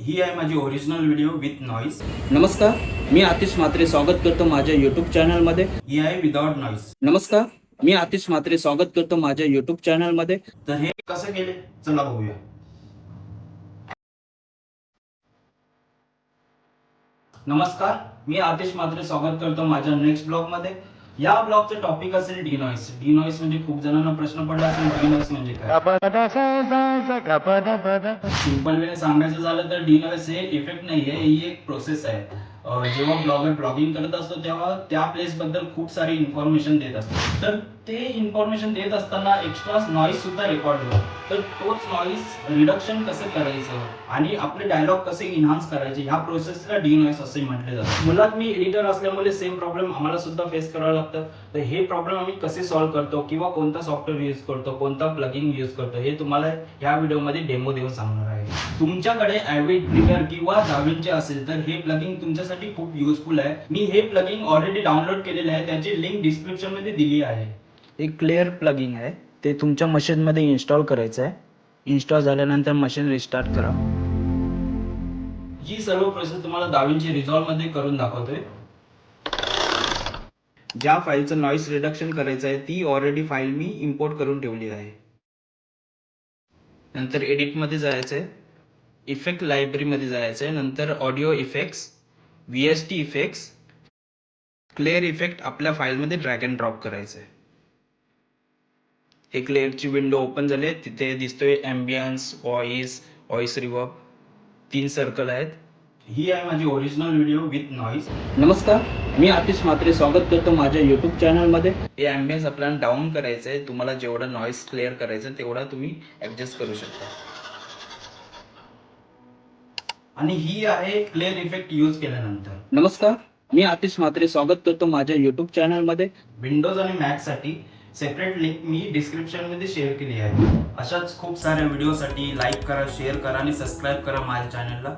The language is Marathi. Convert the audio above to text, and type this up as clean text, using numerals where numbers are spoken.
ही आहे माझी ओरिजिनल व्हिडिओ विथ नॉईस. नमस्कार, मी आतिश म्हात्रे स्वागत करतो माझ्या यूट्यूब चॅनलमध्ये. ही आहे विदाउट नॉईस. नमस्कार, मी आतिश म्हात्रे स्वागत करतो माझ्या यूट्यूब चॅनलमध्ये. तर हे कसं केले चला बघूया. नमस्कार, मी आतिश म्हात्रे स्वागत करतो माझ्या नेक्स्ट ब्लॉग मध्ये. या ब्लॉगचा टॉपिक असेल डिनॉईस. डिनॉईस म्हणजे खूप जणांना प्रश्न पडला असेल डिनॉईस म्हणजे काय. सिंपल वेने सांगायचं झालं तर डिनॉईस हे इफेक्ट नाहीये, ही एक प्रोसेस आहे. जेव्हा ब्लॉगर ब्लॉगिंग करत असतो तेव्हा त्या प्लेस बद्दल खूप सारी इन्फॉर्मेशन देत असतो. तर ते इन्फॉर्मेशन देत असताना एक्स्ट्रा नॉईस सुद्धा रेकॉर्ड होतो. तर तोच नॉईस रिडक्शन कसं करायचं आणि आपले डायलॉग कसे इन्हान्स करायचे ह्या प्रोसेसला डिनॉईस असे म्हटले जाते. मुळात मी एडिटर असल्यामुळे सेम प्रॉब्लेम आम्हाला सुद्धा फेस करावं लागतं. तर हे प्रॉब्लेम आम्ही कसे सॉल्व्ह करतो किंवा कोणता सॉफ्टवेअर यूज करतो, कोणता प्लगइन यूज करतो हे तुम्हाला या व्हिडिओमध्ये डेमो देऊन सांगणार आहे. तुमच्याकडे ॲडोबी प्रीमियर किंवा दाविंची असेल तर हे प्लगइन तुमच्यासाठी खूप युजफुल आहे. मी हे प्लगइन ऑलरेडी डाउनलोड केलेले आहे, त्याची लिंक डिस्क्रिप्शन मध्ये दिली आहे. एक क्लिअर प्लगइन आहे, ते तुमच्या मशीनमध्ये इन्स्टॉल करायचं आहे. इन्स्टॉल झाल्यानंतर मशीन रिस्टार्ट करा. ही सर्व प्रोसेस तुम्हाला दाविंची रिझॉल्व मध्ये करून दाखवतोय. ज्या फाईलचं नॉईस रिडक्शन करायचं आहे ती ऑलरेडी फाईल मी इम्पोर्ट करून ठेवली आहे. नंतर एडिटमध्ये जायचं आहे, इफेक्ट लायब्ररीमध्ये जायचं आहे, नंतर audio effects, VST effects, clear effect आपल्या फाईलमध्ये ड्रॅग अँड ड्रॉप करायचं आहे. एक लेअरची विंडो ओपन झाली आहे, तिथे दिसतोय ॲम्बियन्स, व्हॉइस रिवर्ब, 3 सर्कल आहेत. ही आहे माझी ओरिजिनल व्हिडिओ विथ नॉईस. नमस्कार, मी आतिश म्हात्रे स्वागत करतो माझ्या यूट्यूब चॅनलमध्ये. हे ॲम्बियन्स आपल्याला डाऊन करायचं आहे. तुम्हाला जेवढं नॉईस क्लिअर करायचं तेवढा तुम्ही ॲडजस्ट करू शकता. आणि ही आहे क्लिअर इफेक्ट यूज केल्यानंतर. नमस्कार, मी आतिश म्हात्रे स्वागत करतो माझ्या यूट्यूब चॅनलमध्ये. विंडोज आणि मॅक साठी सेपरेट लिंक मी डिस्क्रिप्शन मध्ये शेअर केली आहे. अशाच खूप साऱ्या व्हिडिओसाठी लाईक करा, शेअर करा आणि सबस्क्राईब करा माझ्या चॅनलला.